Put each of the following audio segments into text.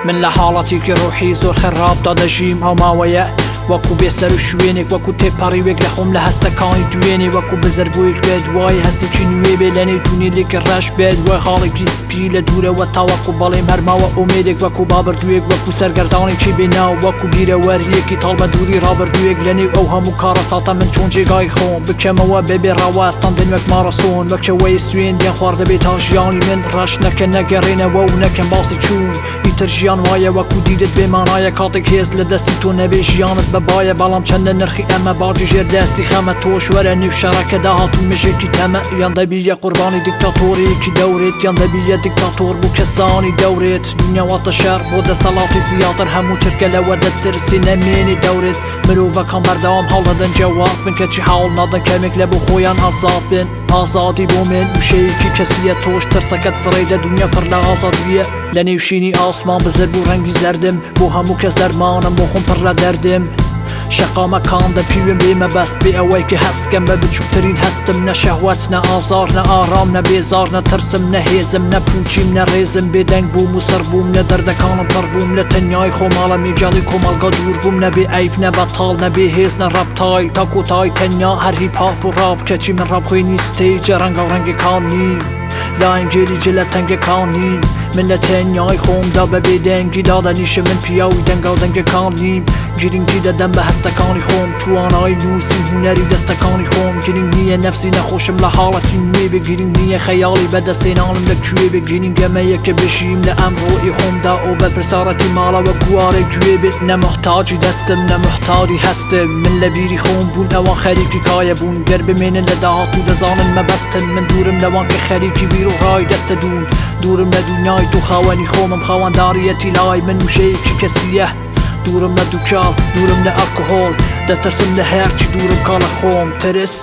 من لە حاڵەتێکی ڕۆحی زۆر خراپدا دەژیم هەماوەیە وەکو بێسەر و شوێنێک وەکو تێپەڕیوێک لە خۆم لە هەستەکانی دوێنێ وەکو بزەرگۆیەک بێت وای هەستێکی نوێ بێ لە نێتونێلێکی ڕەش بێت وای خاڵێکی سپی لە دوورەوە تاوەکو بەڵێم هەرماوە ئومێدێک وەکو بابردوویەک وەکو سەرگەردانێکی بێناو وەکو بیرەوەریەکی تاڵ بە دووری ڕابردوویەک لە نێو ئەو هەموو کارە ساتە من چۆن جێگای خۆم بکەمەوە بێبێ ڕاواستان دێن وەک مارەسۆن وەکەوەی سوێن دێن خوار دەبێت تا ژیانی من ڕەش نەکە نەگەڕێنەوە و نەکەم باسی چوون ئیتر ژیان وایە وەکو دیدت بێمانایە کاتێک هێز لە دەستی تۆ نەبێ ژیانت بەبایە بەڵام چەندە نرخی ئەمە باجی ژێر دەستی خەمە تۆش وەرە نێو شەڕەکە داهاتوو مژێکی تەمە یان دەبیە قوربانی دیکتاتۆرێکی دەورێت یان دەبیە دیکتاتۆر بوو کەسانی دەورێت دنیا واتە شەر بۆ دەسەڵاتی زیاتر هەموو چرکە لەوە دەترسی نەمێنی دەورێت مرۆڤەکان بەردەوام هەڵدەدەن جیاواز بن کەچی هەوڵ نادەن کەمێک لە بۆ خۆیان ئازاد بن ئازادی بۆ من وشەیەکی کەسیە تۆش ترسەکەت فڕێدە دنیا پڕ لە ئازادیە لە نێوشینی ئاسمان بزر بوو ڕەنگی زەردم بۆ هەموو کەس دەرمانم بۆ خۆم پڕ لە دەردم شەقامەکان دەپیوێن بێمە بەست بێ ئەوەی کە هەستکەم بە بچووترین هەستم نە شەهوەت نە ئازار نە ئارام نە بێزار نە ترسم نە هێزم نە پوچیم نە ڕێزم بێدەنگ بووم و سەر بووم نە دەردەکانم پڕ بووم لە تەنیای خۆماڵە میجاڵی کۆمەڵگا دوور بووم نەبێ ئەیف نە بەتاڵ نەبێ هێز نە ڕەبتای تا کۆتای تەنیا هەر هیپ هاپ و ڕاپ کەچی من ڕابخۆینی ستەیجە ڕەنگە و ڕەنگەکان نیم لاینجێری جلە تەنگەکان نیم من لە تەنیای خۆمدا بە بێدەنگی دادەنیشە من پیاوی دەنگا و دەنگەکان نیم گرنگی دەدەم بە هەستەکانی خۆم توانای نووسی هونەری دەستەکانی خۆم گرنگ نییە نەفسی نەخۆشم لە حاڵەتی نوێ بێ گرنگ نییە خەیاڵی بەدەستێنانم لەکوێ بێ گرنگەمەیە کە بشیم لە ئەمڕۆی خۆمدا ئەو بە پرسارەتی ماڵەوە گوارێک گوێ بێت نەمحتاجی دەستم نەمحتاجی هەستم من لە بیری خۆم بوون ئەوان خەریکی کایە بوون گەر بمێنن لە داهاتوو دەزانن مەبەستن من دوورم لەوان کە خەریکی بیر و ڕای دەستە دوون دوورم لە دنیای تو خاوەنی خۆمم خاوەنداریەتی لای من وشەیەکی کەسیە دوورم لە دووچاو دوورم لە ئەلکۆهۆڵ دەترسم لە هەرچی دوورم کا لە خۆم ترس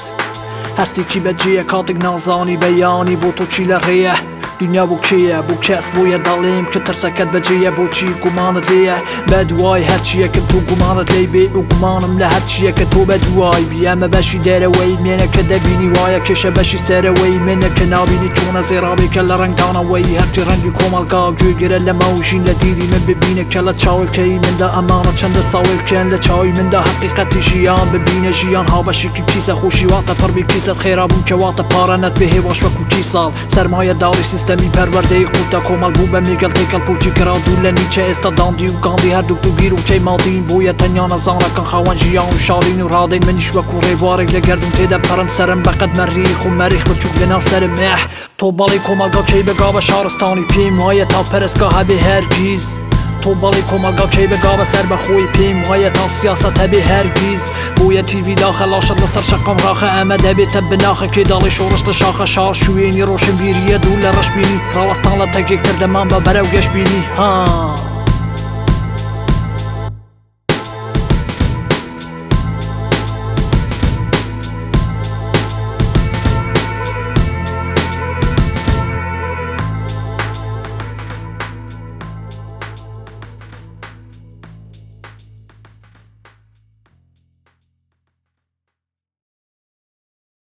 هەستێکی بەجێیە کاتێک نازانی بەیانی بۆ تۆ چی لە ڕێیە دنیا بۆ کێیە بۆ کەس بۆیە دەڵێم کە ترسەکەت بەجێیە بۆچی گومانت لێیە بە دوای هەرچیەکەم تۆ گومانت لێی بێ و گومانم لە هەرچیەکە تۆ بە دوای بیەمە بەشی دەرەوەی منە کە دەبینی وایە کێشە بەشی سەرەوەی منە کە نابینی چۆنە زێڕاوێکە لە ڕنگدانەوەی هەرچی ڕەنگی کۆمەڵگا گوێگرە لە ماوژین لە دیری من ببینە کە لە چاوەکەی مندا ئەمانە چەندە ساوێکیان لە چاوی مندا حقیقەتی ژیان ببینە ژیان هاوبەشێکی پیسە خۆشی واتە پڕبی کیسەت خێرابوون کەواتە پارە نەتبێ هێواش وەکو کی ساڵ سەرمایە داڵی سیستەمی پەروەردەی قوتە کۆمەڵ بوو بە میگەڵ تێکەڵ پوچی کرا دوور لە نیچە ئێستا داندی و گاندی هەردووک و گیر و کەی مادین بۆیە تەنیا نەزانەکەن خاوەن ژیان و شارین و ڕادەین منیش وەکو ڕێبوارێک لە گەردون تێدە پەرم سەرم بەقەد مەریخ و مەریخ بچووک لەناو سەرم تۆ بەڵی کۆمەڵگا کەی بەگا بە شارستانی پێم وایە تا پەرستگا هەبێ هەرگیز تۆ بەڵی کۆمەڵگا کەی بەگا بە سەر بەخۆی پێم وایە تا سیاسەت هەبێ هەرگیز بۆیە تیڤی داخە لاشت لەسەر شەقام ڕاخە ئەمە دەبێتە بناخە کێ داڵی شۆڕشتە شاخە شار شوێنی ڕۆشنبیریە دوور لە ڕەشبینی ڕاوەستان لە تەکێک کردەمان بە بەرەو گەشببینی